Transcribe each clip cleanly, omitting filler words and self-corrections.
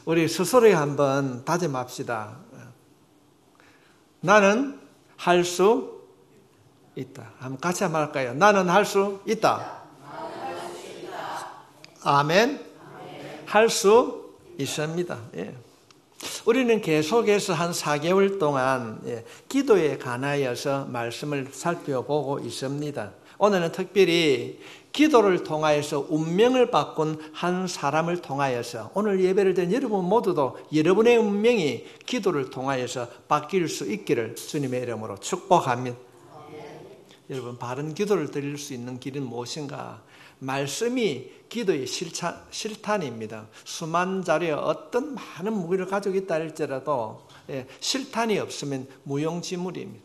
우리 스스로에 한번 다짐합시다. 나는 할 수 있다. 한번 같이 한번 할까요? 나는 할 수 있다. 아멘. 할 수 있습니다. 예. 우리는 계속해서 한 4개월 동안 기도에 관하여서 말씀을 살펴보고 있습니다. 오늘은 특별히 기도를 통하여서 운명을 바꾼 한 사람을 통하여서 오늘 예배를 드린 여러분 모두도 여러분의 운명이 기도를 통하여서 바뀔 수 있기를 주님의 이름으로 축복합니다. 여러분, 바른 기도를 드릴 수 있는 길은 무엇인가? 말씀이 기도의 실탄입니다. 수만 자리에 어떤 많은 무기를 가지고 있다 할지라도 실탄이 없으면 무용지물입니다.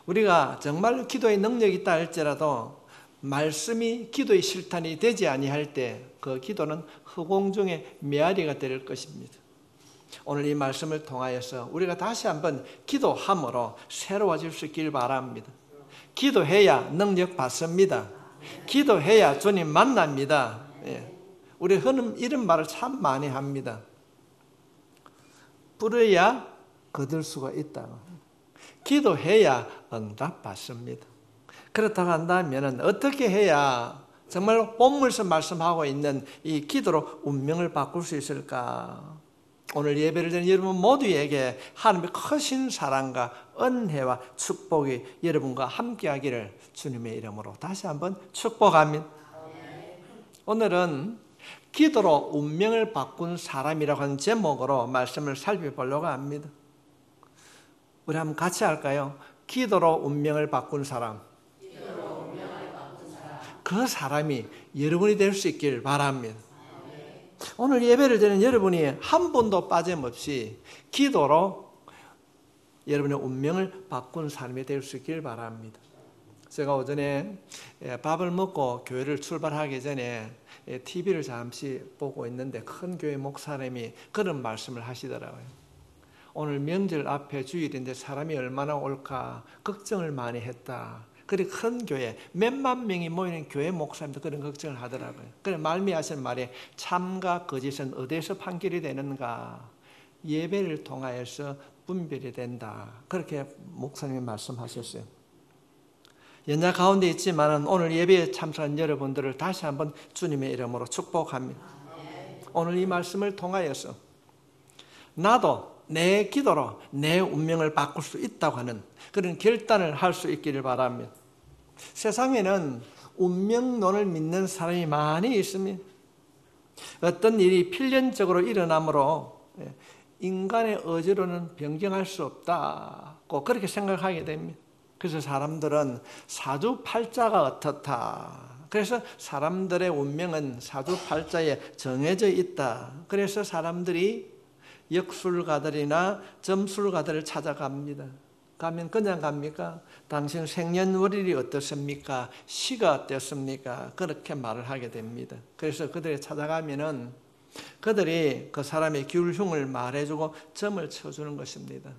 우리가 정말 기도의 능력이 있다 할지라도 말씀이 기도의 실탄이 되지 아니할 때 그 기도는 허공 중에 메아리가 될 것입니다. 오늘 이 말씀을 통하여서 우리가 다시 한번 기도함으로 새로워질 수 있길 바랍니다. 기도해야 능력 받습니다. 기도해야 주님 만납니다. 우리 흔히 이런 말을 참 많이 합니다. 부르야 거둘 수가 있다. 기도해야 응답 받습니다. 그렇다고 한다면 어떻게 해야 정말 본문에서 말씀하고 있는 이 기도로 운명을 바꿀 수 있을까? 오늘 예배를 드린 여러분 모두에게 하나님의 크신 사랑과 은혜와 축복이 여러분과 함께하기를 주님의 이름으로 다시 한번 축복합니다. 오늘은 기도로 운명을 바꾼 사람이라고 하는 제목으로 말씀을 살펴보려고 합니다. 우리 한번 같이 할까요? 기도로 운명을 바꾼 사람. 그 사람이 여러분이 될 수 있길 바랍니다. 오늘 예배를 드리는 여러분이 한 번도 빠짐없이 기도로 여러분의 운명을 바꾼 사람이 될 수 있길 바랍니다. 제가 오전에 밥을 먹고 교회를 출발하기 전에 TV를 잠시 보고 있는데 큰 교회 목사님이 그런 말씀을 하시더라고요. 오늘 명절 앞에 주일인데 사람이 얼마나 올까 걱정을 많이 했다. 그리고 큰 교회 몇만 명이 모이는 교회 목사님도 그런 걱정을 하더라고요. 그래 말미하신 말에 참과 거짓은 어디서 판결이 되는가? 예배를 통하여서 분별이 된다. 그렇게 목사님이 말씀하셨어요. 연약 가운데 있지만 오늘 예배에 참석한 여러분들을 다시 한번 주님의 이름으로 축복합니다. 오늘 이 말씀을 통하여서 나도 내 기도로 내 운명을 바꿀 수 있다고 하는 그런 결단을 할 수 있기를 바랍니다. 세상에는 운명론을 믿는 사람이 많이 있습니다. 어떤 일이 필연적으로 일어나므로 인간의 의지로는 변경할 수 없다고 그렇게 생각하게 됩니다. 그래서 사람들은 사주팔자가 어떻다. 그래서 사람들의 운명은 사주팔자에 정해져 있다. 그래서 사람들이 역술가들이나 점술가들을 찾아갑니다. 가면 그냥 갑니까? 당신 생년월일이 어떻습니까? 시가 어떻습니까? 그렇게 말을 하게 됩니다. 그래서 그들이 찾아가면은 그들이 그 사람의 귤흉을 말해주고 점을 쳐주는 것입니다.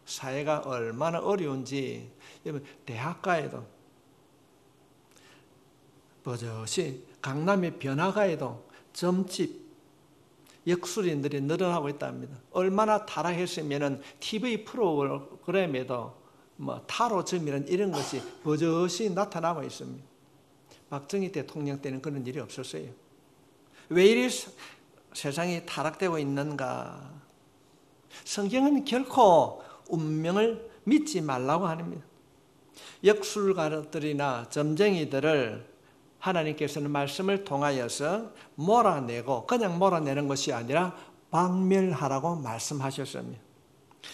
사회가 얼마나 어려운지 여러분 대학가에도 버젓이 강남의 변화가에도 점집 역술인들이 늘어나고 있답니다. 얼마나 타락했으면 TV 프로그램에도 타로점이라는 이런 것이 버젓이 나타나고 있습니다. 박정희 대통령 때는 그런 일이 없었어요. 왜 이리 세상이 타락되고 있는가? 성경은 결코 운명을 믿지 말라고 합니다. 역술가들이나 점쟁이들을 하나님께서는 말씀을 통하여서 몰아내고 그냥 몰아내는 것이 아니라 박멸하라고 말씀하셨습니다.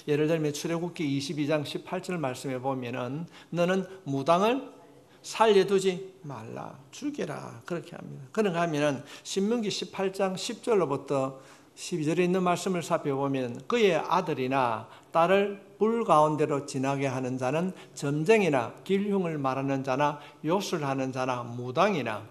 예를 들면 출애굽기 22장 18절 말씀에 보면은 너는 무당을 살려두지 말라 죽여라 그렇게 합니다. 그런가 하면은 신명기 18장 10절로부터 12절에 있는 말씀을 살펴보면 그의 아들이나 딸을 불 가운데로 지나게 하는 자는 점쟁이나 길흉을 말하는 자나 요술하는 자나 무당이나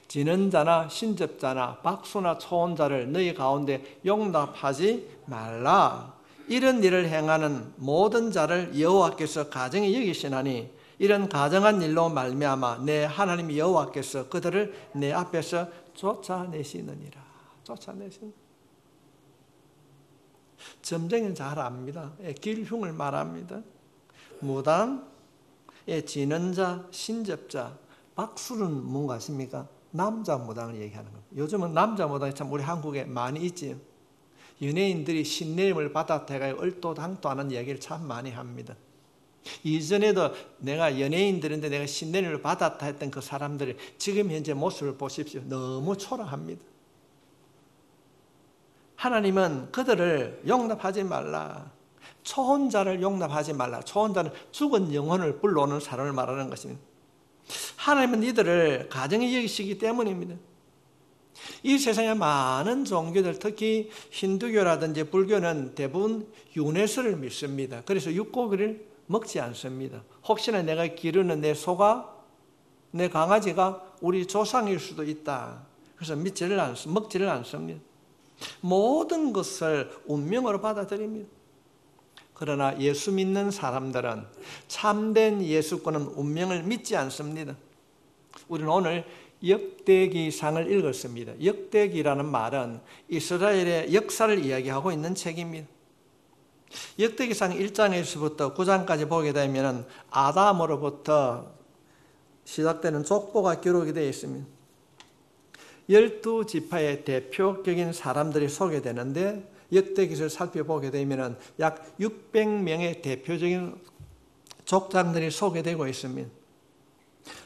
지는 자나 신접자나 박수나 초혼자를 너희 가운데 용납하지 말라. 이런 일을 행하는 모든 자를 여호와께서 가증히 여기시나니 이런 가증한 일로 말미암아 내 하나님 여호와께서 그들을 내 앞에서 쫓아내시느니라. 쫓아내시는. 점쟁이는 잘 압니다. 길흉을 말합니다. 무당, 지는 자, 신접자. 박술은 뭔가 아십니까? 남자 무당을 얘기하는 겁니다. 요즘은 남자 무당이 참 우리 한국에 많이 있지요. 연예인들이 신내림을 받았다가 얼토당토 하는 얘기를 참 많이 합니다. 이전에도 내가 연예인들인데 내가 신내림을 받았다 했던 그 사람들이 지금 현재 모습을 보십시오. 너무 초라합니다. 하나님은 그들을 용납하지 말라. 초혼자를 용납하지 말라. 초혼자는 죽은 영혼을 불러오는 사람을 말하는 것입니다. 하나님은 이들을 가정이 여기시기 때문입니다. 이 세상에 많은 종교들, 특히 힌두교라든지 불교는 대부분 윤회설을 믿습니다. 그래서 육고기를 먹지 않습니다. 혹시나 내가 기르는 내 소가, 내 강아지가 우리 조상일 수도 있다. 그래서 먹지를 않습니다. 모든 것을 운명으로 받아들입니다. 그러나 예수 믿는 사람들은 참된 예수권은 운명을 믿지 않습니다. 우리는 오늘 역대기상을 읽었습니다. 역대기라는 말은 이스라엘의 역사를 이야기하고 있는 책입니다. 역대기상 1장에서부터 9장까지 보게 되면 아담으로부터 시작되는 족보가 기록이 되어 있습니다. 12지파의 대표적인 사람들이 소개되는데 역대기를 살펴보게 되면 약 600명의 대표적인 족장들이 소개되고 있습니다.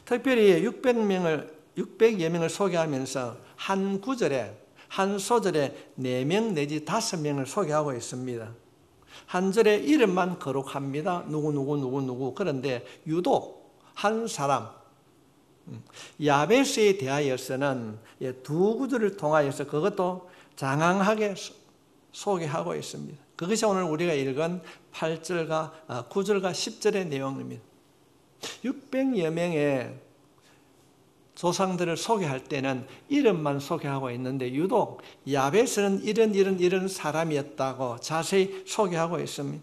특별히 600여 명을 소개하면서 한 구절에, 한 소절에 4명 내지 5명을 소개하고 있습니다. 한 절에 이름만 거룩합니다. 누구. 그런데 유독 한 사람, 야베스에 대하여서는 2구절을 통하여서 그것도 장황하게 소개하고 있습니다. 그것이 오늘 우리가 읽은 8절과 9절과 10절의 내용입니다. 600여 명의 조상들을 소개할 때는 이름만 소개하고 있는데 유독 야베스는 이런 사람이었다고 자세히 소개하고 있습니다.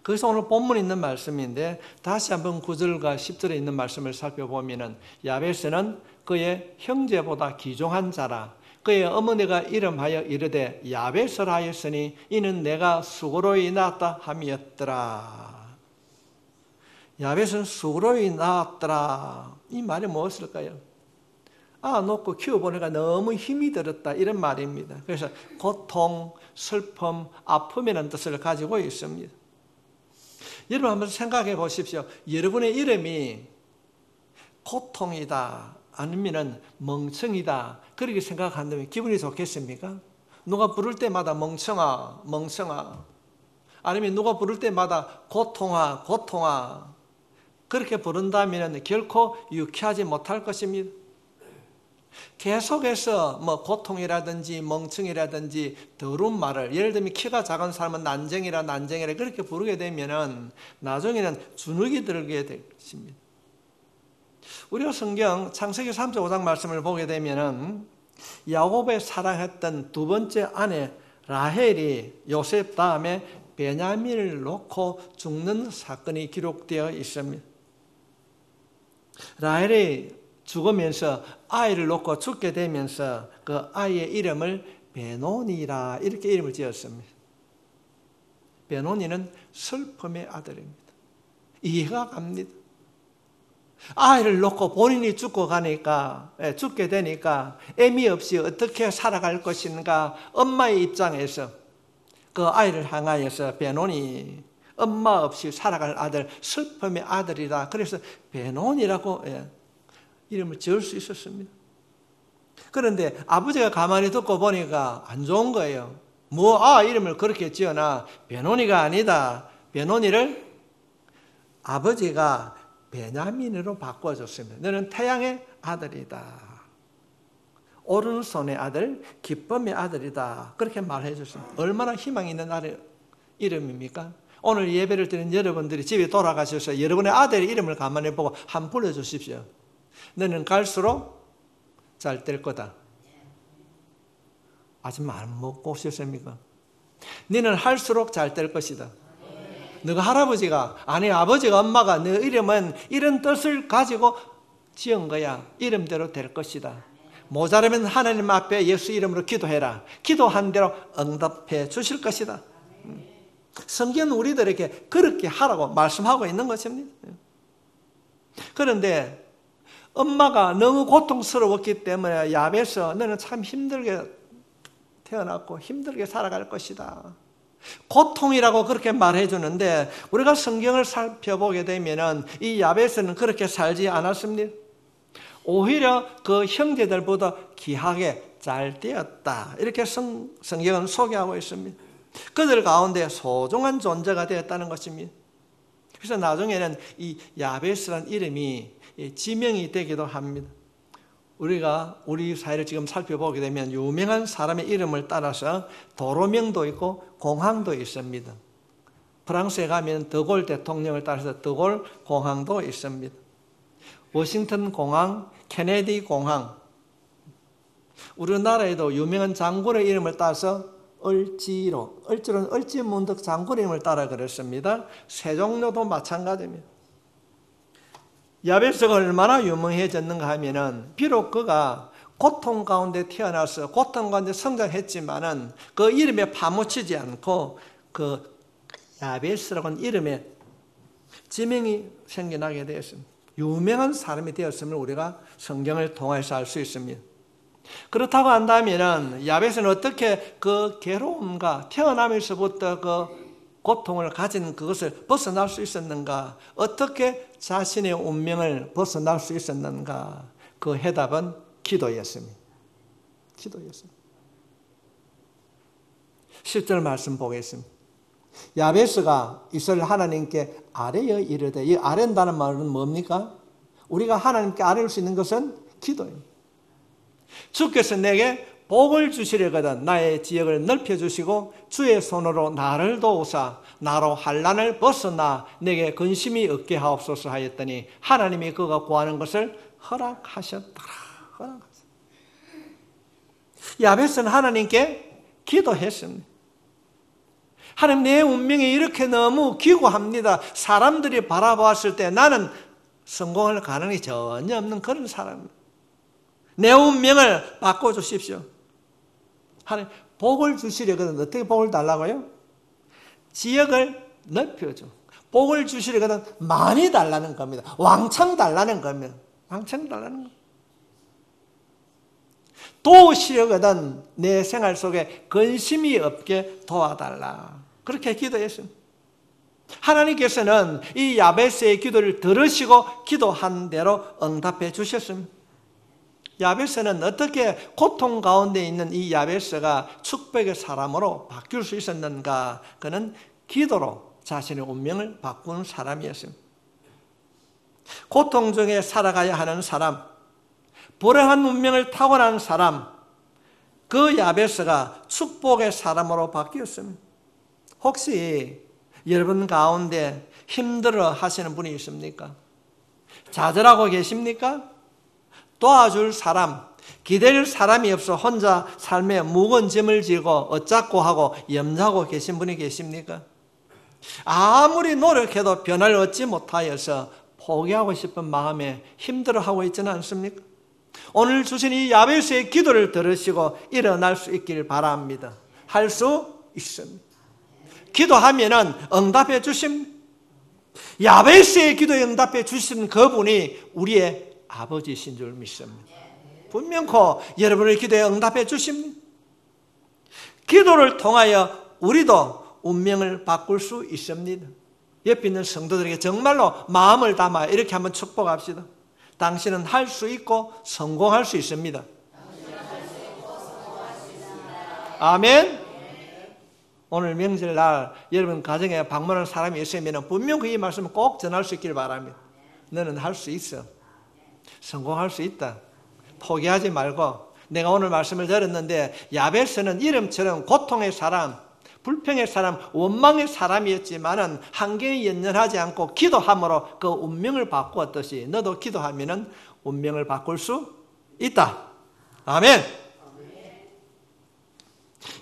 그래서 오늘 본문에 있는 말씀인데 다시 한번 9절과 10절에 있는 말씀을 살펴보면 야베스는 그의 형제보다 귀중한 자라. 그의 어머니가 이름하여 이르되 야베스라 하였으니 이는 내가 수고로이 낳았다 함이었더라. 야베스는 수고로이 낳았더라. 이 말이 무엇일까요? 놓고 키워보니까 너무 힘이 들었다 이런 말입니다. 그래서 고통, 슬픔, 아픔이라는 뜻을 가지고 있습니다. 여러분 한번 생각해 보십시오. 여러분의 이름이 고통이다 아니면 멍청이다 그렇게 생각한다면 기분이 좋겠습니까? 누가 부를 때마다 멍청아 아니면 누가 부를 때마다 고통아 그렇게 부른다면 결코 유쾌하지 못할 것입니다. 계속해서 고통이라든지 멍청이라든지 더러운 말을, 예를 들면 키가 작은 사람은 난쟁이라 그렇게 부르게 되면 나중에는 주눅이 들게 될 것입니다. 우리가 성경 창세기 35장 말씀을 보게 되면 야곱의 사랑했던 두 번째 아내 라헬이 요셉 다음에 베냐민을 놓고 죽는 사건이 기록되어 있습니다. 라헬이 죽으면서 아이를 놓고 죽게 되면서 그 아이의 이름을 베노니라 이렇게 이름을 지었습니다. 베노니는 슬픔의 아들입니다. 이해가 갑니다. 아이를 놓고 본인이 죽게 되니까 애미 없이 어떻게 살아갈 것인가 엄마의 입장에서 그 아이를 향하여서 베노니 엄마 없이 살아갈 아들 슬픔의 아들이다. 그래서 베노니라고 이름을 지을 수 있었습니다. 그런데 아버지가 가만히 듣고 보니까 안 좋은 거예요. 이름을 그렇게 지어놔. 베노니가 아니다. 베노니를 아버지가 베냐민으로 바꿔줬습니다. 너는 태양의 아들이다. 오른손의 아들, 기쁨의 아들이다. 그렇게 말해 줬습니다. 얼마나 희망 있는 이름입니까? 오늘 예배를 드린 여러분들이 집에 돌아가셔서 여러분의 아들의 이름을 가만히 보고 한번 불러주십시오. 너는 갈수록 잘 될 거다. 아직 안 먹고 오셨습니까? 너는 할수록 잘 될 것이다. 너가 아버지가 엄마가 너 이름은 이런 뜻을 가지고 지은 거야. 이름대로 될 것이다. 모자라면 하나님 앞에 예수 이름으로 기도해라. 기도한 대로 응답해 주실 것이다. 성경은 우리들에게 그렇게 하라고 말씀하고 있는 것입니다. 그런데 엄마가 너무 고통스러웠기 때문에 야베스, 너는 참 힘들게 태어났고 힘들게 살아갈 것이다. 고통이라고 그렇게 말해 주는데 우리가 성경을 살펴보게 되면 이 야베스는 그렇게 살지 않았습니다. 오히려 그 형제들보다 귀하게 잘 되었다. 이렇게 성경은 소개하고 있습니다. 그들 가운데 소중한 존재가 되었다는 것입니다. 그래서 나중에는 이 야베스라는 이름이 지명이 되기도 합니다. 우리가 우리 사회를 지금 살펴보게 되면 유명한 사람의 이름을 따라서 도로명도 있고 공항도 있습니다. 프랑스에 가면 드골 대통령을 따라서 드골 공항도 있습니다. 워싱턴 공항, 케네디 공항. 우리나라에도 유명한 장군의 이름을 따서 을지로는 을지문덕 장군의 이름을 따라 그랬습니다. 세종로도 마찬가지입니다. 야베스가 얼마나 유명해졌는가 하면은 비록 그가 고통 가운데 태어나서 고통 가운데 성장했지만은 그 이름에 파묻히지 않고 그 야베스라는 이름에 지명이 생겨나게 되었습니다. 유명한 사람이 되었음을 우리가 성경을 통해서 알 수 있습니다. 그렇다고 한다면은 야베스는 어떻게 그 괴로움과 태어나면서부터 그 고통을 가진 그것을 벗어날 수 있었는가? 어떻게 자신의 운명을 벗어날 수 있었는가? 그 해답은 기도였습니다. 기도였습니다. 10절 말씀 보겠습니다. 야베스가 이스라엘 하나님께 아뢰어 이르되, 이 아뢰다는 말은 뭡니까? 우리가 하나님께 아뢰을 수 있는 것은 기도입니다. 주께서 내게 복을 주시려거든 나의 지역을 넓혀주시고 주의 손으로 나를 도우사 나로 환난을 벗어나 내게 근심이 없게 하옵소서 하였더니 하나님이 그가 구하는 것을 허락하셨더라. 야베스는 하나님께 기도했습니다. 하나님, 내 운명이 이렇게 너무 기구합니다. 사람들이 바라보았을 때 나는 성공할 가능성이 전혀 없는 그런 사람입니다. 내 운명을 바꿔주십시오. 하나님, 복을 주시려거든 어떻게 복을 달라고요? 지역을 넓혀줘. 복을 주시려거든 많이 달라는 겁니다. 왕창 달라는 겁니다. 왕창 달라는 겁니다. 도우시려거든 내 생활 속에 근심이 없게 도와달라. 그렇게 기도했습니다. 하나님께서는 이 야베스의 기도를 들으시고 기도한 대로 응답해 주셨습니다. 야베스는 어떻게 고통 가운데 있는 이 야베스가 축복의 사람으로 바뀔 수 있었는가? 그는 기도로 자신의 운명을 바꾸는 사람이었습니다. 고통 중에 살아가야 하는 사람, 불행한 운명을 타고난 사람, 그 야베스가 축복의 사람으로 바뀌었습니다. 혹시 여러분 가운데 힘들어 하시는 분이 있습니까? 좌절하고 계십니까? 도와줄 사람, 기다릴 사람이 없어 혼자 삶에 무거운 짐을 지고 어쩌고 하고 염려하고 계신 분이 계십니까? 아무리 노력해도 변화를 얻지 못하여서 포기하고 싶은 마음에 힘들어하고 있지는 않습니까? 오늘 주신 이 야베스의 기도를 들으시고 일어날 수 있길 바랍니다. 할 수 있습니다. 기도하면은 응답해 주십니다. 야베스의 기도에 응답해 주신 그분이 우리의 아버지신 줄 믿습니다. 분명코 여러분의 기도에 응답해 주십니다. 기도를 통하여 우리도 운명을 바꿀 수 있습니다. 옆에 있는 성도들에게 정말로 마음을 담아 이렇게 한번 축복합시다. 당신은 할 수 있고 성공할 수 있습니다. 아멘. 오늘 명절날 여러분 가정에 방문하는 사람이 있으면 분명 이 말씀을 꼭 전할 수 있기를 바랍니다. 너는 할 수 있어. 성공할 수 있다. 포기하지 말고. 내가 오늘 말씀을 들었는데 야베스는 이름처럼 고통의 사람, 불평의 사람, 원망의 사람이었지만은 환경에 연연하지 않고 기도함으로 그 운명을 바꾸었듯이 너도 기도하면은 운명을 바꿀 수 있다. 아멘.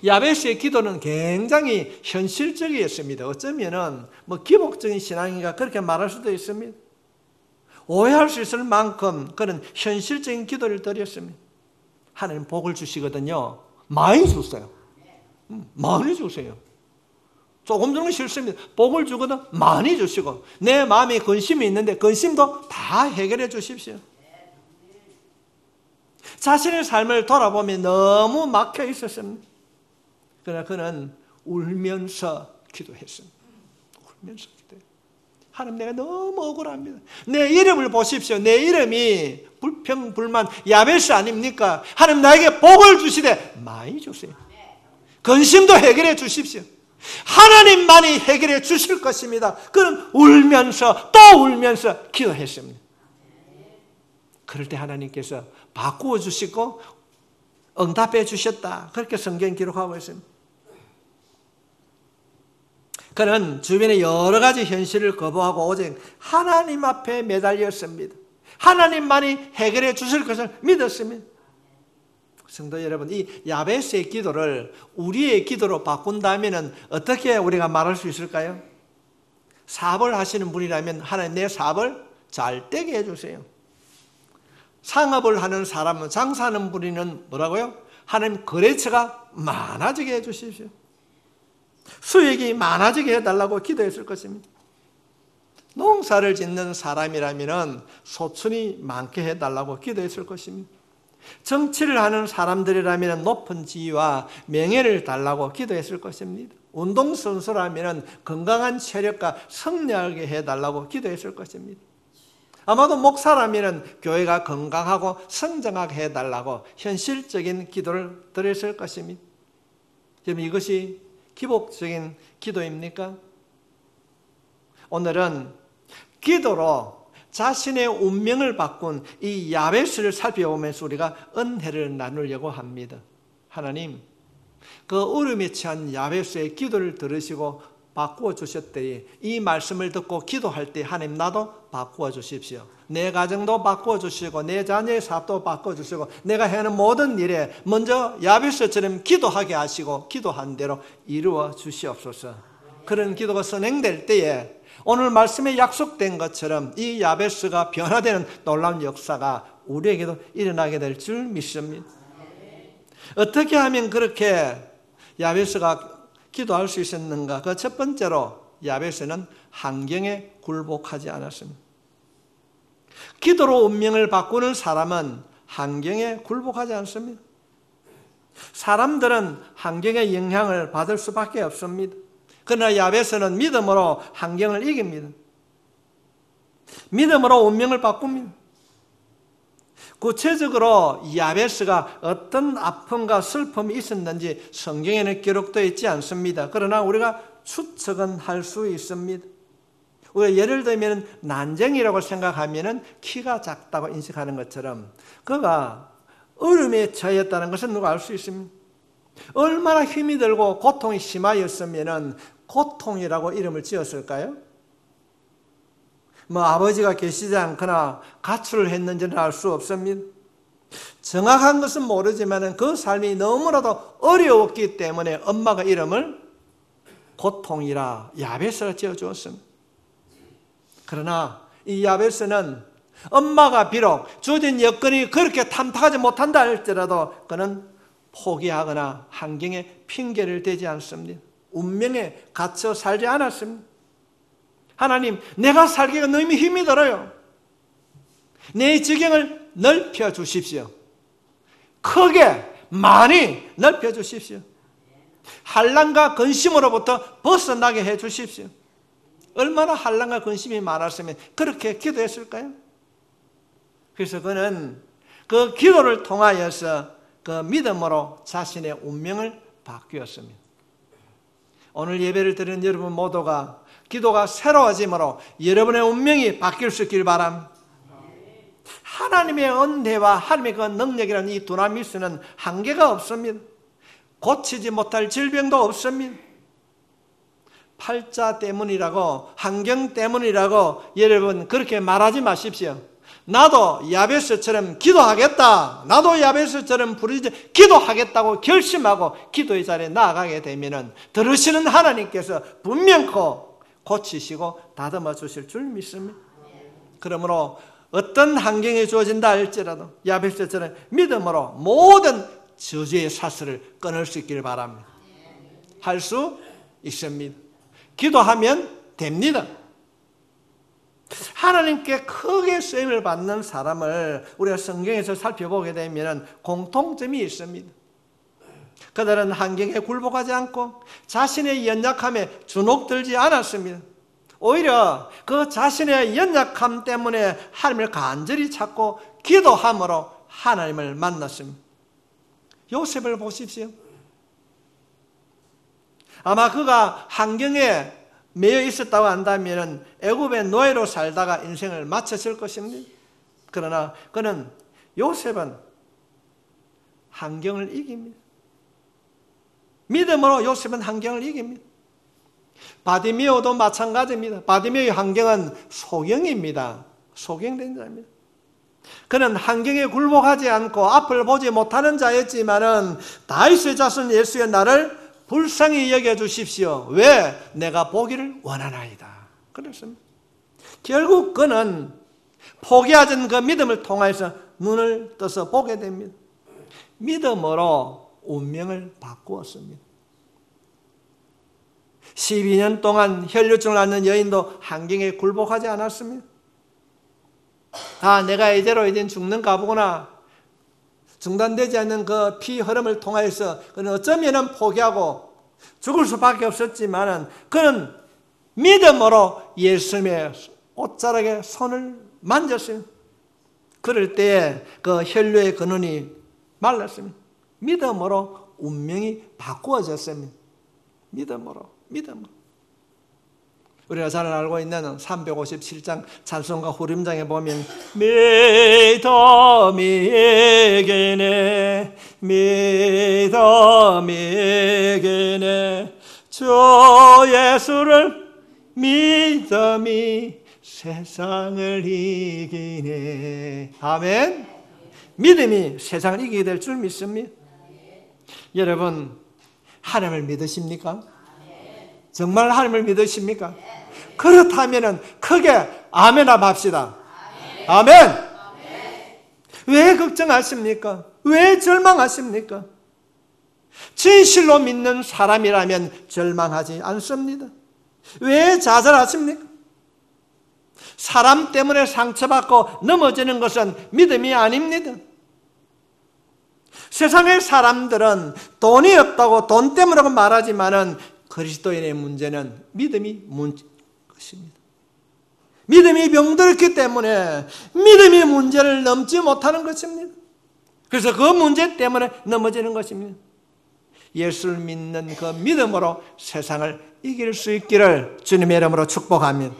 야베스의 기도는 굉장히 현실적이었습니다. 어쩌면은 기복적인 신앙인가 그렇게 말할 수도 있습니다. 오해할 수 있을 만큼 그런 현실적인 기도를 드렸습니다. 하나님 복을 주시거든요. 많이 주세요. 많이 주세요. 조금 주는 건 싫습니다. 복을 주거든 많이 주시고, 내 마음에 근심이 있는데 근심도 다 해결해 주십시오. 자신의 삶을 돌아보면 너무 막혀 있었습니다. 그러나 그는 울면서 기도했습니다. 울면서 기도해요. 하나님, 내가 너무 억울합니다. 내 이름을 보십시오. 내 이름이 불평불만 야베스 아닙니까? 하나님, 나에게 복을 주시되 많이 주세요. 근심도 해결해 주십시오. 하나님만이 해결해 주실 것입니다. 그는 울면서 또 울면서 기도했습니다. 그럴 때 하나님께서 바꾸어 주시고 응답해 주셨다. 그렇게 성경 기록하고 있습니다. 그는 주변의 여러 가지 현실을 거부하고 오직 하나님 앞에 매달렸습니다. 하나님만이 해결해 주실 것을 믿었습니다. 성도 여러분, 이 야베스의 기도를 우리의 기도로 바꾼다면 어떻게 우리가 말할 수 있을까요? 사업을 하시는 분이라면 하나님, 내 사업을 잘 되게 해주세요. 상업을 하는 사람은, 장사하는 분이는 뭐라고요? 하나님, 거래처가 많아지게 해주십시오. 수익이 많아지게 해달라고 기도했을 것입니다. 농사를 짓는 사람이라면 소출이 많게 해달라고 기도했을 것입니다. 정치를 하는 사람들이라면 높은 지위와 명예를 달라고 기도했을 것입니다. 운동선수라면 건강한 체력과 성량하게 해달라고 기도했을 것입니다. 아마도 목사라면 교회가 건강하고 성장하게 해달라고 현실적인 기도를 드렸을 것입니다. 지금 이것이 기복적인 기도입니까? 오늘은 기도로 자신의 운명을 바꾼 이 야베스를 살펴보면서 우리가 은혜를 나누려고 합니다. 하나님, 그 어려움에 처한 야베스의 기도를 들으시고 바꾸어 주셨더니 이 말씀을 듣고 기도할 때 하나님, 나도 바꾸어 주십시오. 내 가정도 바꾸어 주시고 내 자녀의 사업도 바꾸어 주시고 내가 하는 모든 일에 먼저 야베스처럼 기도하게 하시고 기도한 대로 이루어 주시옵소서. 그런 기도가 선행될 때에 오늘 말씀에 약속된 것처럼 이 야베스가 변화되는 놀라운 역사가 우리에게도 일어나게 될 줄 믿습니다. 어떻게 하면 그렇게 야베스가 기도할 수 있었는가? 그 첫 번째로 야베스는 환경에 굴복하지 않았습니다. 기도로 운명을 바꾸는 사람은 환경에 굴복하지 않습니다. 사람들은 환경의 영향을 받을 수밖에 없습니다. 그러나 야베스는 믿음으로 환경을 이깁니다. 믿음으로 운명을 바꿉니다. 구체적으로 야베스가 어떤 아픔과 슬픔이 있었는지 성경에는 기록되어 있지 않습니다. 그러나 우리가 추측은 할 수 있습니다. 우리가 예를 들면 난쟁이라고 생각하면 키가 작다고 인식하는 것처럼 그가 어려움에 처했다는 것은 누가 알 수 있습니다. 얼마나 힘이 들고 고통이 심하였으면 고통이라고 이름을 지었을까요? 아버지가 계시지 않거나 가출을 했는지는 알 수 없습니다. 정확한 것은 모르지만 그 삶이 너무나도 어려웠기 때문에 엄마가 이름을 고통이라 야베스라 지어주었습니다. 그러나 이 야베스는 엄마가 비록 주어진 여건이 그렇게 탐탁하지 못한다 할지라도 그는 포기하거나 환경에 핑계를 대지 않습니다. 운명에 갇혀 살지 않았습니다. 하나님, 내가 살기가 너무 힘이 들어요. 내 지경을 넓혀 주십시오. 크게 많이 넓혀 주십시오. 한란과 근심으로부터 벗어나게 해 주십시오. 얼마나 한란과 근심이 많았으면 그렇게 기도했을까요? 그래서 그는 그 기도를 통하여서 그 믿음으로 자신의 운명을 바꾸었습니다. 오늘 예배를 드리는 여러분 모두가 기도가 새로워짐으로 여러분의 운명이 바뀔 수 있길 바랍니다. 하나님의 은혜와 하나님의 그 능력이라는 이 두나미스는 한계가 없습니다. 고치지 못할 질병도 없습니다. 팔자 때문이라고, 환경 때문이라고 여러분 그렇게 말하지 마십시오. 나도 야베스처럼 기도하겠다, 나도 야베스처럼 부르짖어 기도하겠다고 결심하고 기도의 자리에 나아가게 되면 들으시는 하나님께서 분명코 고치시고 다듬어 주실 줄 믿습니다. 그러므로 어떤 환경이 주어진다 할지라도 야베스처럼 믿음으로 모든 저주의 사슬을 끊을 수 있기를 바랍니다. 할 수 있습니다. 기도하면 됩니다. 하나님께 크게 쓰임을 받는 사람을 우리가 성경에서 살펴보게 되면 공통점이 있습니다. 그들은 환경에 굴복하지 않고 자신의 연약함에 주눅들지 않았습니다. 오히려 그 자신의 연약함 때문에 하나님을 간절히 찾고 기도함으로 하나님을 만났습니다. 요셉을 보십시오. 아마 그가 환경에 매여 있었다고 한다면 애굽의 노예로 살다가 인생을 마쳤을 것입니다. 그러나 요셉은 환경을 이깁니다. 믿음으로 요셉은 환경을 이깁니다. 바디메오도 마찬가지입니다. 바디메오의 환경은 소경입니다. 소경된 자입니다. 그는 환경에 굴복하지 않고 앞을 보지 못하는 자였지만은 다윗의 자손 예수의 나를 불쌍히 여겨주십시오. 왜? 내가 보기를 원하나이다. 그랬습니다. 결국 그는 포기하던 그 믿음을 통해서 눈을 떠서 보게 됩니다. 믿음으로 운명을 바꾸었습니다. 12년 동안 혈류증을 앓는 여인도 환경에 굴복하지 않았습니다. 내가 이대로 이젠 죽는가 보구나. 중단되지 않는 그 피 흐름을 통해서 그는 어쩌면 포기하고 죽을 수밖에 없었지만 그는 믿음으로 예수님의 옷자락에 손을 만졌습니다. 그럴 때에 그 혈류의 근원이 말랐습니다. 믿음으로 운명이 바꾸어졌습니다. 믿음으로. 우리가 잘 알고 있는 357장 찬송가 후렴장에 보면 믿음이기네 주 예수를 믿음이 세상을 이기네. 아멘. 믿음이 세상을 이기게 될 줄 믿습니다. 여러분, 하나님을 믿으십니까? 정말 하나님을 믿으십니까? 그렇다면 크게 아멘하고 합시다. 아멘. 왜 걱정하십니까? 왜 절망하십니까? 진실로 믿는 사람이라면 절망하지 않습니다. 왜 좌절하십니까? 사람 때문에 상처받고 넘어지는 것은 믿음이 아닙니다. 세상의 사람들은 돈이 없다고 돈 때문이라고 말하지만은 그리스도인의 문제는 믿음이 것입니다. 믿음이 병들었기 때문에 믿음이 문제를 넘지 못하는 것입니다. 그래서 그 문제 때문에 넘어지는 것입니다. 예수를 믿는 그 믿음으로 세상을 이길 수 있기를 주님의 이름으로 축복합니다.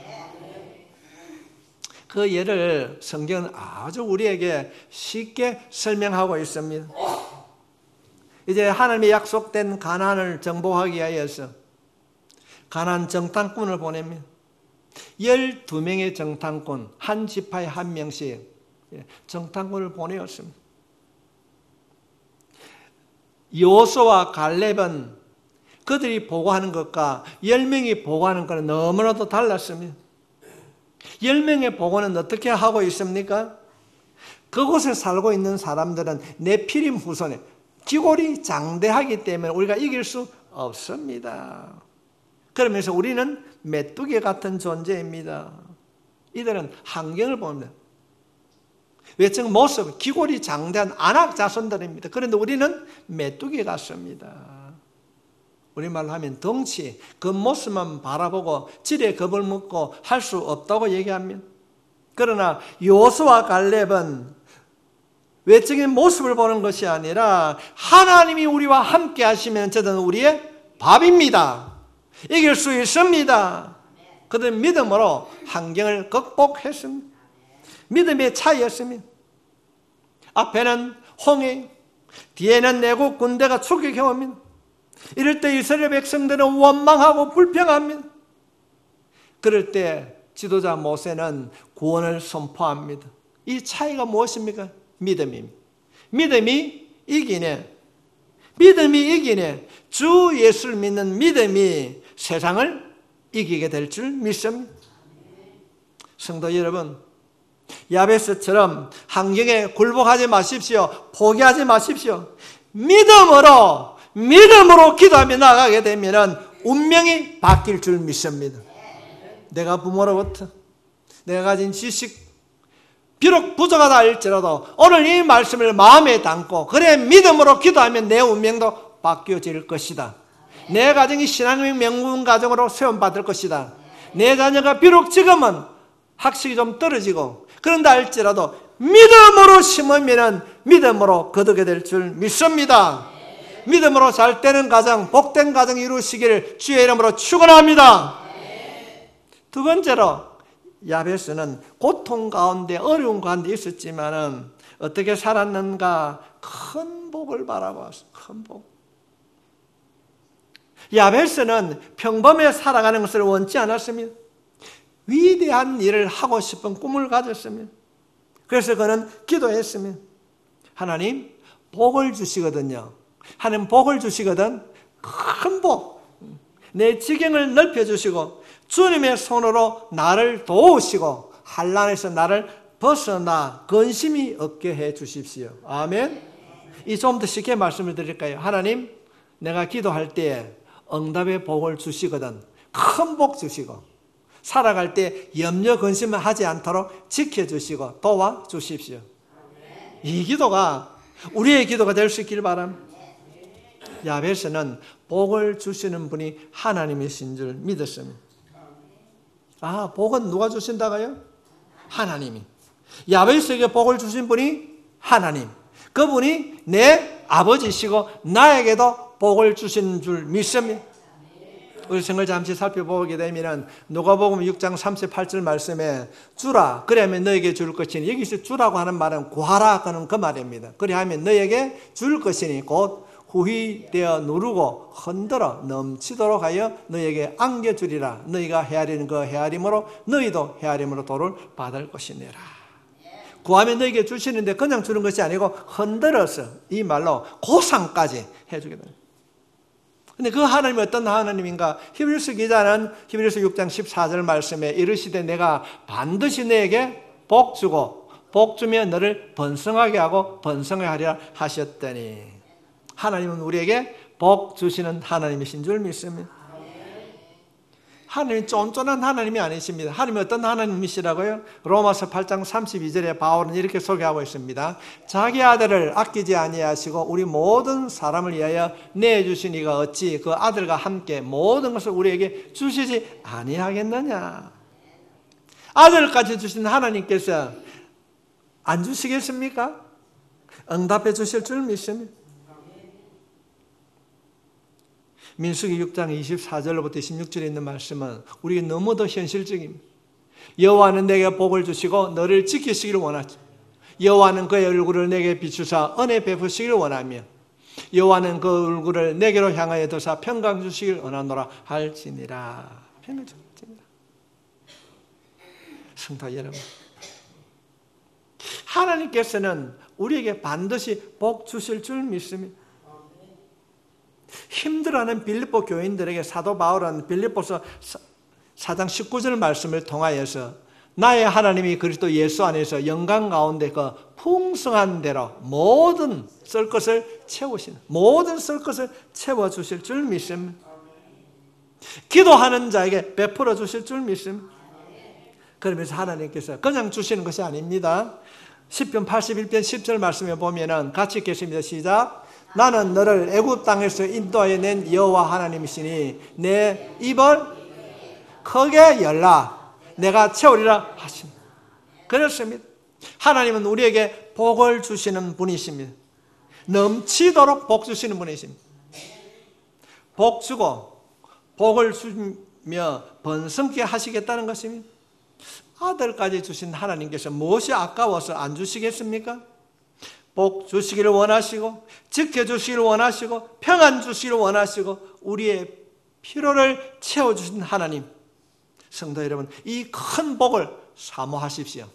그 예를 성경은 아주 우리에게 쉽게 설명하고 있습니다. 이제 하나님의 약속된 가나안을 정복하기 위해서 가나안 정탐꾼을 보냅니다. 12명의 정탐꾼, 한 지파에 한 명씩 정탐꾼을 보내었습니다. 여호수아와 갈렙은 그들이 보고하는 것과 10명이 보고하는 것은 너무나도 달랐습니다. 10명의 보고는 어떻게 하고 있습니까? 그곳에 살고 있는 사람들은 네피림 후손에 기골이 장대하기 때문에 우리가 이길 수 없습니다. 그러면서 우리는 메뚜기 같은 존재입니다. 이들은 환경을 봅니다. 외적 모습, 기골이 장대한 안악 자손들입니다. 그런데 우리는 메뚜기 같습니다. 우리말로 하면 덩치, 그 모습만 바라보고 지레 겁을 먹고 할 수 없다고 얘기합니다. 그러나 여호수아와 갈렙은 외적인 모습을 보는 것이 아니라 하나님이 우리와 함께 하시면 저는 우리의 밥입니다. 이길 수 있습니다. 그들은 믿음으로 환경을 극복했습니다. 믿음의 차이였습니다. 앞에는 홍해, 뒤에는 내국 군대가 추격해 옵니다. 이럴 때 이스라엘 백성들은 원망하고 불평합니다. 그럴 때 지도자 모세는 구원을 선포합니다. 이 차이가 무엇입니까? 믿음입니다. 믿음이 이기네. 주 예수를 믿는 믿음이 세상을 이기게 될 줄 믿습니다. 성도 여러분, 야베스처럼 환경에 굴복하지 마십시오. 포기하지 마십시오. 믿음으로 기도하며 나가게 되면 운명이 바뀔 줄 믿습니다. 내가 부모로부터 내가 가진 지식 비록 부족하다 할지라도 오늘 이 말씀을 마음에 담고 그래 믿음으로 기도하면 내 운명도 바뀌어질 것이다. 내 가정이 신앙의 명문 가정으로 세움받을 것이다. 내 자녀가 비록 지금은 학식이 좀 떨어지고 그런다 할지라도 믿음으로 심으면 믿음으로 거두게 될 줄 믿습니다. 믿음으로 잘 되는 가정, 복된 가정 이루시기를 주의 이름으로 축원합니다. 두 번째로 야베스는 고통 가운데 어려운 가운데 있었지만은 어떻게 살았는가? 큰 복을 바라보았어. 큰 복. 야베스는 평범하게 살아가는 것을 원치 않았습니다. 위대한 일을 하고 싶은 꿈을 가졌습니다. 그래서 그는 기도했습니다. 하나님 복을 주시거든요. 하나님 복을 주시거든 큰 복. 내 지경을 넓혀주시고 주님의 손으로 나를 도우시고 환난에서 나를 벗어나 근심이 없게 해 주십시오. 아멘. 이 좀 더 쉽게 말씀을 드릴까요? 하나님 내가 기도할 때 응답의 복을 주시거든 큰 복 주시고 살아갈 때 염려 근심을 하지 않도록 지켜주시고 도와주십시오. 이 기도가 우리의 기도가 될 수 있길 바랍니다. 야베스는 복을 주시는 분이 하나님이신 줄 믿었습니다. 아, 복은 누가 주신다고요? 하나님이. 야베스에게 복을 주신 분이 하나님. 그분이 내 아버지시고 나에게도 복을 주시는 줄 믿습니다. 우리 생을 잠시 살펴보게 되면 누가복음 6장 38절 말씀에 주라 그리하면 너에게 줄 것이니 여기서 주라고 하는 말은 구하라 하는 그 말입니다. 그리하면 너에게 줄 것이니 곧 후히되어 누르고 흔들어 넘치도록 하여 너에게 안겨주리라. 너희가 헤아리는 그 헤아림으로 너희도 헤아림으로 도를 받을 것이니라. 구하면 너에게 주시는데 그냥 주는 것이 아니고 흔들어서 이 말로 고상까지 해주게 됩니다. 근데 그 하나님이 어떤 하나님인가? 히브리서 기자는 히브리서 6장 14절 말씀에 이르시되 내가 반드시 너에게 복 주고 복 주면 너를 번성하게 하고 번성하게 하리라 하셨더니 하나님은 우리에게 복 주시는 하나님이신 줄 믿습니다. 하나님이 쫀쫀한 하나님이 아니십니다. 하나님이 어떤 하나님이시라고요? 로마서 8장 32절에 바울은 이렇게 소개하고 있습니다. 자기 아들을 아끼지 아니하시고 우리 모든 사람을 위하여 내주신 이가 어찌 그 아들과 함께 모든 것을 우리에게 주시지 아니하겠느냐. 아들까지 주신 하나님께서 안 주시겠습니까? 응답해 주실 줄 믿습니다. 민수기 6장 24절로부터 26절에 있는 말씀은 우리에게 너무도 현실적입니다. 여호와는 내게 복을 주시고 너를 지키시기를 원하죠. 여호와는 그의 얼굴을 내게 비추사 은혜 베푸시기를 원하며 여호와는 그 얼굴을 내게로 향하여 두사 평강 주시기를 원하노라 할지니라. 평강 주시니라. 성도 여러분, 하나님께서는 우리에게 반드시 복 주실 줄 믿습니다. 힘들어하는 빌립보 교인들에게 사도 바울은 빌립보서 4장 19절 말씀을 통하여서 나의 하나님이 그리스도 예수 안에서 영광 가운데 그 풍성한 대로 모든 쓸 것을 채우시는 모든 쓸 것을 채워주실 줄 믿습니다. 기도하는 자에게 베풀어 주실 줄 믿습니다. 그러면서 하나님께서 그냥 주시는 것이 아닙니다. 시편 81편 10절 말씀에 보면은 같이 읽겠습니다. 시작. 나는 너를 애굽 땅에서 인도하여 낸 여호와 하나님이시니 내 입을 크게 열라 내가 채우리라 하십니다. 그렇습니다. 하나님은 우리에게 복을 주시는 분이십니다. 넘치도록 복 주시는 분이십니다. 복 주고 복을 주며 번성케 하시겠다는 것입니다. 아들까지 주신 하나님께서 무엇이 아까워서 안 주시겠습니까? 복 주시기를 원하시고 지켜주시기를 원하시고 평안 주시기를 원하시고 우리의 필요를 채워주신 하나님, 성도 여러분, 이 큰 복을 사모하십시오.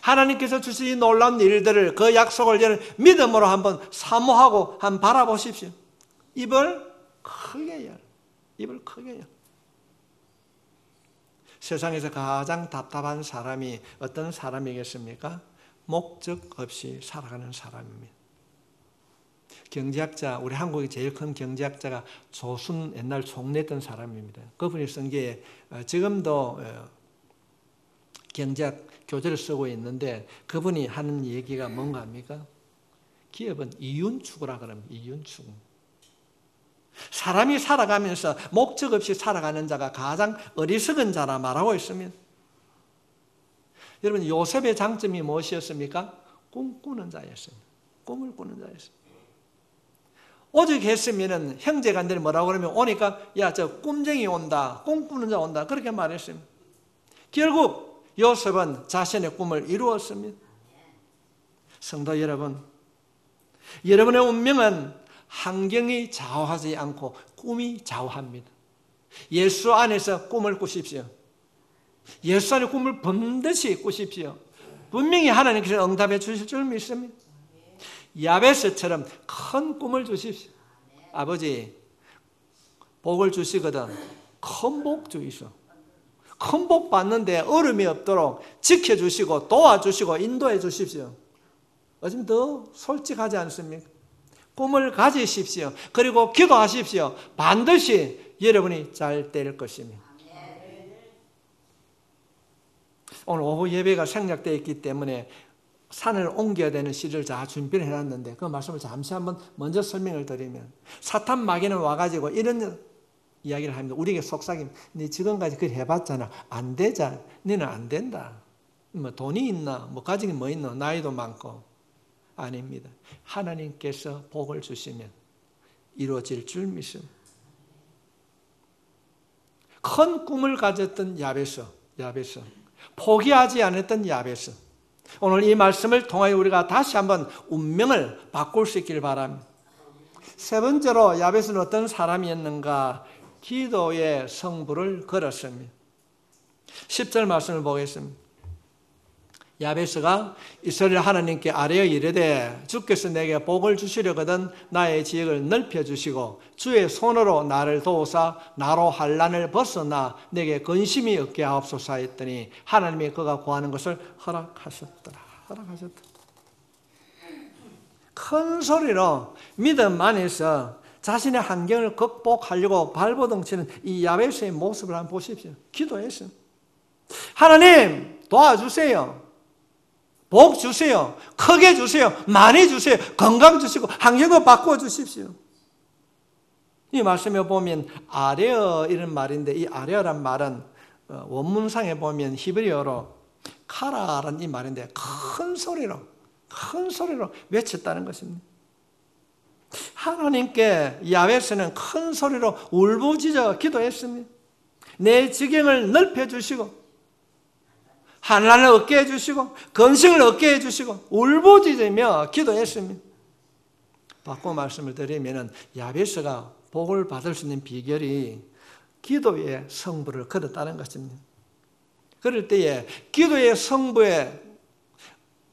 하나님께서 주신 이 놀라운 일들을 그 약속을 여는 믿음으로 한번 사모하고 한번 바라보십시오. 입을 크게 열, 입을 크게 열. 세상에서 가장 답답한 사람이 어떤 사람이겠습니까? 목적 없이 살아가는 사람입니다. 경제학자, 우리 한국의 제일 큰 경제학자가 조순 옛날 총리했던 사람입니다. 그분이 쓴 게 지금도 경제학 교재를 쓰고 있는데 그분이 하는 얘기가 뭔가 합니까? 기업은 이윤추구라 그럽니다. 이윤추구. 사람이 살아가면서 목적 없이 살아가는 자가 가장 어리석은 자라 말하고 있습니다. 여러분, 요셉의 장점이 무엇이었습니까? 꿈꾸는 자였습니다. 꿈을 꾸는 자였습니다. 오직 했으면 형제간들이 뭐라고 그러면 오니까 야, 저 꿈쟁이 온다, 꿈꾸는 자 온다, 그렇게 말했습니다. 결국 요셉은 자신의 꿈을 이루었습니다. 성도 여러분, 여러분의 운명은 환경이 좌우하지 않고 꿈이 좌우합니다. 예수 안에서 꿈을 꾸십시오. 예수 안에 꿈을 반드시 꾸십시오. 분명히 하나님께서 응답해 주실 줄 믿습니다. 야베스처럼 큰 꿈을 주십시오. 아버지, 복을 주시거든 큰 복 주이소. 큰 복 받는데 어려움이 없도록 지켜주시고 도와주시고 인도해 주십시오. 요즘 더 솔직하지 않습니까? 꿈을 가지십시오. 그리고 기도하십시오. 반드시 여러분이 잘 될 것입니다. 오늘 오후 예배가 생략되어 있기 때문에 산을 옮겨야 되는 시를 다 준비를 해놨는데 그 말씀을 잠시 한번 먼저 설명을 드리면, 사탄 마귀는 와가지고 이런 이야기를 합니다. 우리에게 속삭임, 네 지금까지 그걸 해봤잖아, 안 되잖아, 너는 안 된다, 뭐 돈이 있나, 뭐 가진 게 뭐 있나, 나이도 많고. 아닙니다. 하나님께서 복을 주시면 이루어질 줄 믿습니다. 큰 꿈을 가졌던 야베스, 포기하지 않았던 야베스. 오늘 이 말씀을 통하여 우리가 다시 한번 운명을 바꿀 수 있기를 바랍니다. 세 번째로 야베스는 어떤 사람이었는가? 기도의 성부를 걸었습니다. 10절 말씀을 보겠습니다. 야베스가 이스라엘 하나님께 아뢰어 이르되 주께서 내게 복을 주시려거든 나의 지역을 넓혀주시고 주의 손으로 나를 도우사 나로 환난을 벗어나 내게 근심이 없게 하옵소서 했더니 하나님이 그가 구하는 것을 허락하셨더라. 큰 소리로 믿음 안에서 자신의 환경을 극복하려고 발버둥치는 이 야베스의 모습을 한번 보십시오. 기도했어요. 하나님 도와주세요. 복 주세요. 크게 주세요. 많이 주세요. 건강 주시고 환경을 바꾸어 주십시오. 이 말씀에 보면 아뢰어 이런 말인데, 이 아뢰어란 말은 원문상에 보면 히브리어로 카라라는 이 말인데 큰 소리로 외쳤다는 것입니다. 하나님께 야베스는 큰 소리로 울부짖어 기도했습니다. 내 지경을 넓혀주시고 환난을 얻게 해주시고 건승을 얻게 해주시고 울부짖으며 기도했습니다. 바꿔 말씀을 드리면 야베스가 복을 받을 수 있는 비결이 기도의 성부를 걸었다는 것입니다. 그럴 때에 기도의 성부에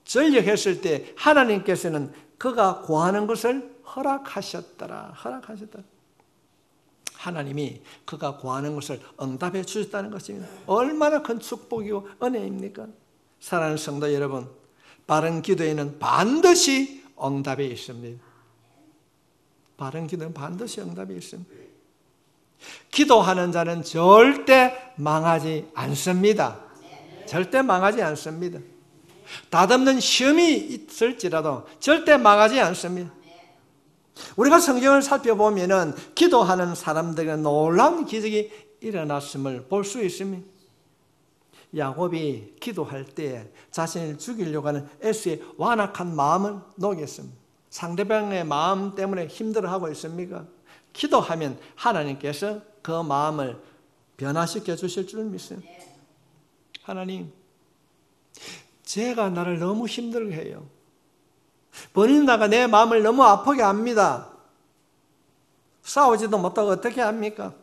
전력했을 때 하나님께서는 그가 구하는 것을 허락하셨더라. 하나님이 그가 구하는 것을 응답해 주셨다는 것입니다. 얼마나 큰 축복이고 은혜입니까? 사랑하는 성도 여러분, 바른 기도에는 반드시 응답이 있습니다. 바른 기도는 반드시 응답이 있습니다. 기도하는 자는 절대 망하지 않습니다. 절대 망하지 않습니다. 닷없는 시험이 있을지라도 절대 망하지 않습니다. 우리가 성경을 살펴보면 기도하는 사람들에게 놀라운 기적이 일어났음을 볼 수 있습니다. 야곱이 기도할 때 자신을 죽이려고 하는 에서의 완악한 마음을 녹였습니다. 상대방의 마음 때문에 힘들어하고 있습니까? 기도하면 하나님께서 그 마음을 변화시켜 주실 줄 믿습니다. 하나님, 제가 나를 너무 힘들게 해요. 번인나가 내 마음을 너무 아프게 합니다. 싸우지도 못하고 어떻게 합니까?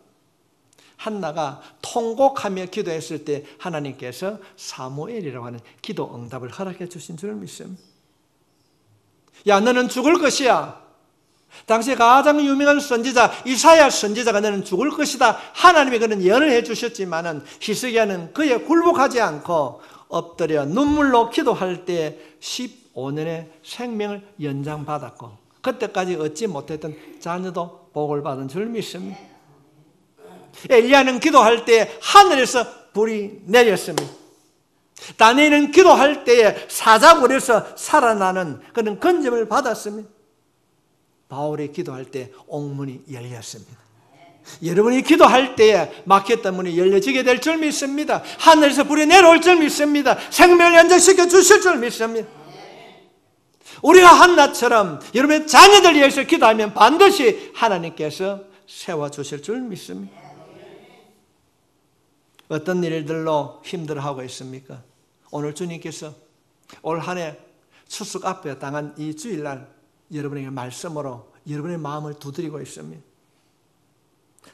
한나가 통곡하며 기도했을 때 하나님께서 사무엘이라고 하는 기도 응답을 허락해 주신 줄 믿습니다. 야, 너는 죽을 것이야. 당시 가장 유명한 선지자 이사야 선지자가 너는 죽을 것이다. 하나님이 그런 예언을 해주셨지만은 히스기야는 그에 굴복하지 않고 엎드려 눈물로 기도할 때 15년의 생명을 연장받았고 그때까지 얻지 못했던 자녀도 복을 받은 줄 믿습니다. 엘리야는 기도할 때 하늘에서 불이 내렸습니다. 다니엘은 기도할 때에 사자굴에서 살아나는 그런 건짐을 받았습니다. 바울이 기도할 때 옥문이 열렸습니다. 여러분이 기도할 때에 막혔던 문이 열려지게 될 줄 믿습니다. 하늘에서 불이 내려올 줄 믿습니다. 생명을 연장시켜 주실 줄 믿습니다. 우리가 한나처럼 여러분의 자녀들 위해서 기도하면 반드시 하나님께서 세워주실 줄 믿습니다. 어떤 일들로 힘들어하고 있습니까? 오늘 주님께서 올 한 해 추석 앞에 당한 이 주일날 여러분에게 말씀으로 여러분의 마음을 두드리고 있습니다.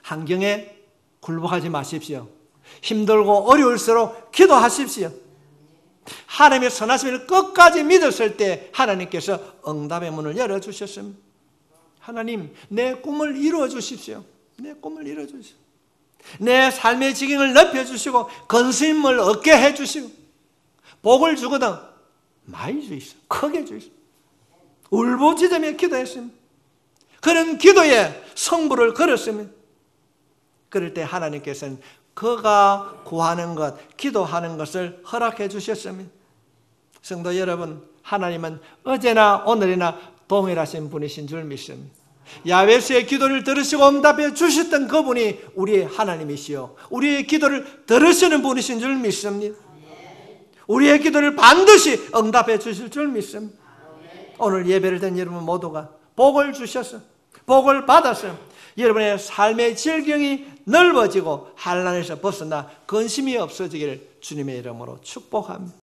환경에 굴복하지 마십시오. 힘들고 어려울수록 기도하십시오. 하나님의 선하심을 끝까지 믿었을 때 하나님께서 응답의 문을 열어주셨습니다. 하나님, 내 꿈을 이루어 주십시오. 내 꿈을 이루어 주십시오. 내 삶의 지경을 넓혀주시고 건심을 얻게 해주시고 복을 주거든 많이 주시오. 크게 주시오. 울부짖으며 기도했습니다. 그런 기도에 성부를 걸었습니다. 그럴 때 하나님께서는 그가 구하는 것, 기도하는 것을 허락해 주셨습니다. 성도 여러분, 하나님은 어제나 오늘이나 동일하신 분이신 줄 믿습니다. 야베스의 기도를 들으시고 응답해 주셨던 그분이 우리의 하나님이시요 우리의 기도를 들으시는 분이신 줄 믿습니다. 우리의 기도를 반드시 응답해 주실 줄 믿습니다. 오늘 예배를 드린 여러분 모두가 복을 주셔서 복을 받아서 여러분의 삶의 질경이 넓어지고 환난에서 벗어나 근심이 없어지기를 주님의 이름으로 축복합니다.